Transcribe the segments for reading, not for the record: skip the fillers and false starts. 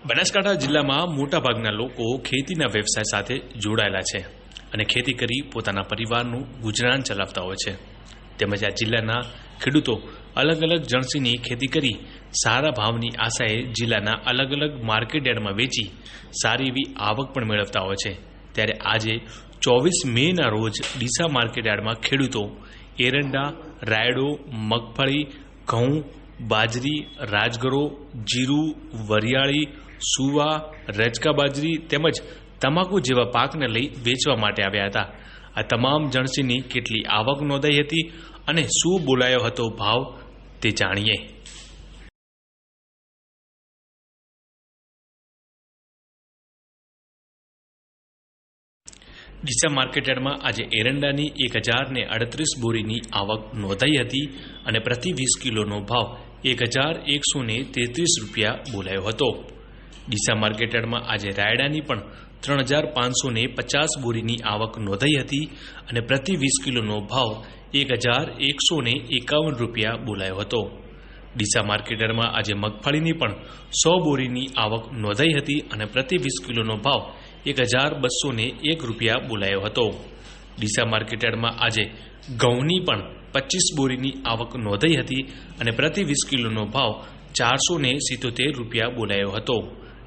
બનાસકાંઠા જિલ્લામાં મોટાભાગના લોકો ખેતીના વ્યવસાય સાથે જોડાયેલા છે અને ખેતી કરી પોતાના પરિવારનું ગુજરાન ચલાવતા હોય છે। તેમજ આ જિલ્લાના ખેડૂતો અલગ અલગ જણસીની ખેતી કરી સારા ભાવની આશાએ જિલ્લાના અલગ અલગ માર્કેટ યાર્ડમાં વેચી સારી એવી આવક પણ મેળવતા હોય છે। ત્યારે આજે 24 મેના રોજ ડીસા માર્કેટ યાર્ડમાં ખેડૂતો એરંડા, રાયડો, મગફળી, ઘઉં, બાજરી, રાજગરો, જીરું, વરિયાળી, સુવા, રજકા બાજરી તેમજ તમાકુ જેવા પાકને લઈ વેચવા માટે આવ્યા હતા। આ તમામ જણસીની કેટલી આવક નોંધાઈ હતી અને શું બોલાયો હતો ભાવ તે જાણીએ। ડીસા માર્કેટયાર્ડમાં આજે એરંડાની 1038 બોરીની આવક નોંધાઈ હતી અને પ્રતિ 20 કિલોનો ભાવ 1133 રૂપિયા બોલાયો હતો। ડીસા માર્કેટયાર્ડમાં આજે રાયડાની પણ 3550 બોરીની આવક નોંધાઈ હતી અને પ્રતિ 20 કિલોનો ભાવ 1151 રૂપિયા બોલાયો હતો। ડીસા માર્કેટયાર્ડમાં આજે મગફળીની પણ 100 બોરીની આવક નોંધાઈ હતી અને પ્રતિ 20 કિલોનો ભાવ 1201 રૂપિયા બોલાયો હતો। ડીસા માર્કેટયાર્ડમાં આજે ઘઉંની પણ 25 બોરીની આવક નોંધાઈ હતી અને પ્રતિ 20 કિલોનો ભાવ 477 રૂપિયા બોલાયો હતો।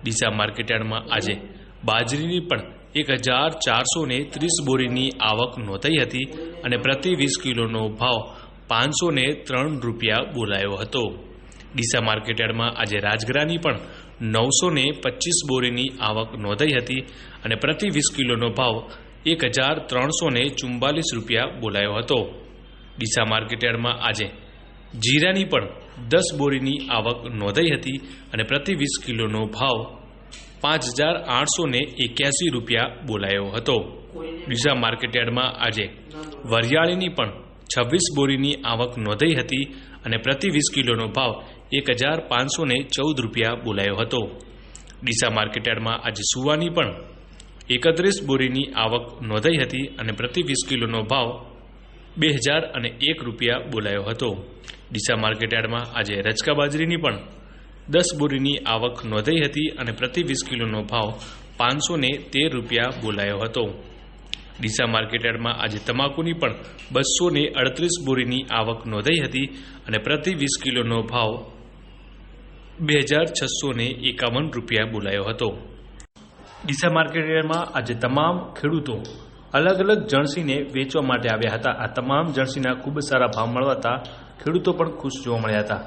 ડીસા માર્કેટયાર્ડમાં આજે બાજરીની પણ 1430 બોરીની આવક નોંધાઈ હતી અને પ્રતિ 20 કિલોનો ભાવ 503 રૂપિયા બોલાયો હતો। ડીસા માર્કેટયાર્ડમાં આજે રાજગરાની પણ 925 બોરીની આવક નોંધાઈ હતી અને પ્રતિ 20 કિલોનો ભાવ 1344 રૂપિયા બોલાયો હતો। ડીસા માર્કેટયાર્ડમાં આજે જીરાની પણ 10 બોરીની આવક નોંધાઈ હતી અને પ્રતિ 20 કિલોનો ભાવ 5881 રૂપિયા બોલાયો હતો। ડીસા માર્કેટયાર્ડમાં આજે વરિયાળીની પણ 26 બોરીની આવક નોંધાઈ હતી અને પ્રતિ 20 કિલોનો ભાવ 1514 રૂપિયા બોલાયો હતો। ડીસા માર્કેટયાર્ડમાં આજે સુવાની પણ 31 બોરીની આવક નોંધાઈ હતી અને પ્રતિ 20 કિલોનો ભાવ 2001 રૂપિયા બોલાયો હતો। ડીસા માર્કેટયાર્ડમાં આજે રજકા બાજરીની પણ 10 બોરીની આવક નોંધાઈ હતી અને પ્રતિ 20 કિલોનો ભાવ 513 રૂપિયા બોલાયો હતો। ડીસા માર્કેટયાર્ડમાં આજે તમાકુની પણ 238 બોરીની આવક નોંધાઈ હતી અને પ્રતિ 20 કિલોનો ભાવ 2651 રૂપિયા બોલાયો હતો। ડીસા માર્કેટયાર્ડમાં આજે તમામ ખેડૂતો અલગ અલગ જણસીને વેચવા માટે આવ્યા હતા। આ તમામ જણસીના ખૂબ સારા ભાવ મળવાતા ખેડૂતો પણ ખુશ જોવા મળ્યા હતા।